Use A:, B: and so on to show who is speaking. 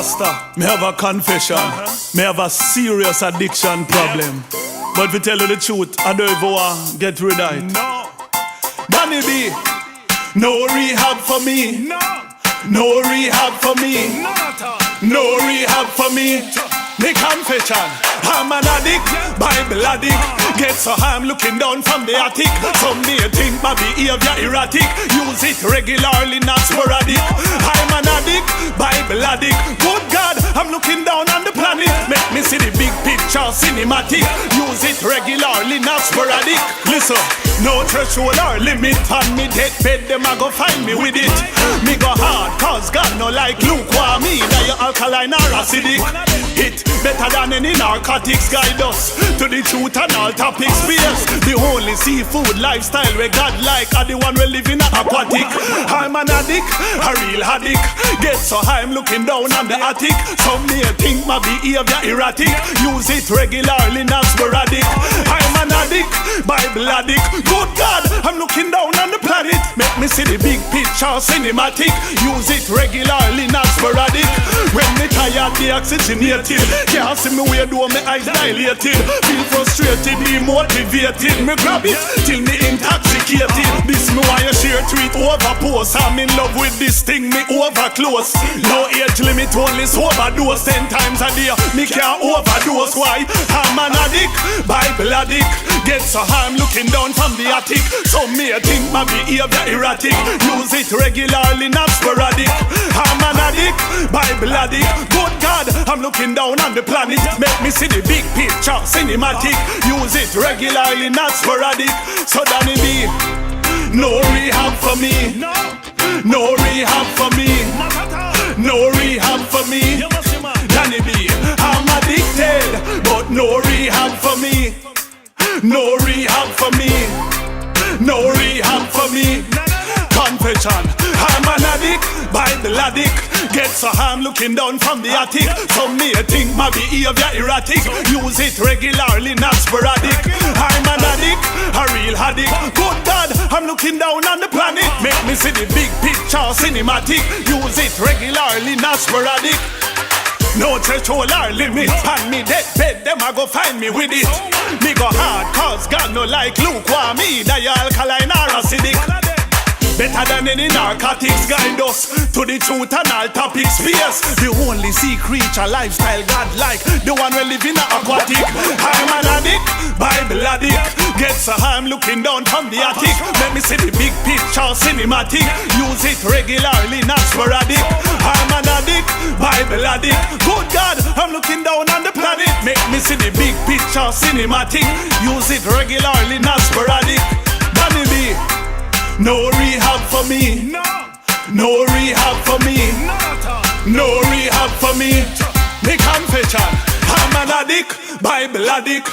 A: Rasta, me have a confession. Me have a serious addiction problem. But to tell you the truth, I don't even want to get rid of it.
B: No,
A: Dannie B, no rehab for me. No rehab for me.
B: not at all.
A: No rehab for me. Me confession, I'm an addict, Bible addict. Get so I'm looking down from the attic. Some may think my behavior erratic. Use it regularly, not sporadic. I'm an addict, Bible addict. Good God, I'm looking down on the planet. Make me see the big picture, cinematic. Use it regularly, not sporadic. Listen, no threshold or limit. On me deathbed, them a go find me with it. Me go hard, cause God no like lukewarm. Me that you alkaline or acidic. It better than any narcotics. Guide us to the truth and all topics. Space, the only seafood lifestyle we God like are the one we live in aquatic. I'm an addict, a real addict. Get so high, I'm looking down on the attic. Some may think my behavior erratic. Use it regularly, not sporadic. I'm an addict, Bible addict. Good God, I'm looking down on the planet. Make me see the big picture, cinematic. Use it regularly, not sporadic. When me tired, the oxygenated. Can't see me way though my eyes dilated. Feel frustrated, demotivated. Me grab it till me intoxicated. This me why you share tweet over post. I'm in love with this thing, me over close. No age limit, only overdose. 10 times a day, me can't overdose. Why? I'm an addict, Bible addict. Get so high, I'm looking down from the attic. Some may think my behavior erratic. Use it regularly, not sporadic. I'm an addict, Bible addict. Good God, I'm looking down on the planet. Make me see the big picture, cinematic. Use it regularly, not sporadic. So Dannie B, no rehab for me. No rehab for me.
B: Not at all.
A: No rehab for me.
B: You must be mad.
A: Dannie B, I'm addicted, but no rehab for me. No rehab for me. No rehab for me. Confession, I'm an addict, Bible addict. Get so I'm looking down from the attic. Some may think my behavior erratic. Use it regularly, not sporadic. I'm an addict, a real addict. Good God, I'm looking down on the planet. Make me see the big picture, cinematic. Use it regularly, not sporadic. No threshold or limit. On me deathbed, them a go find me with it. Me go hard, cause God no like lukewarm. Me that you alkaline or acidic. Better than any narcotics. Guide us to the truth and all topics. Space, the only sea creature lifestyle God like. The one we live in aquatic. I'm an addict, Bible addict. Get so I'm looking down from the attic. Let me see the big picture, cinematic. Use it regularly, not sporadic. I'm an addict, Bible addict. Good God, I'm looking down on the planet. Make me see the big picture, cinematic. Use it regularly, not sporadic. Dannie B, no rehab for me. No rehab for me.
B: Not at all.
A: No rehab for me. Me confession, I'm an addict, Bible addict.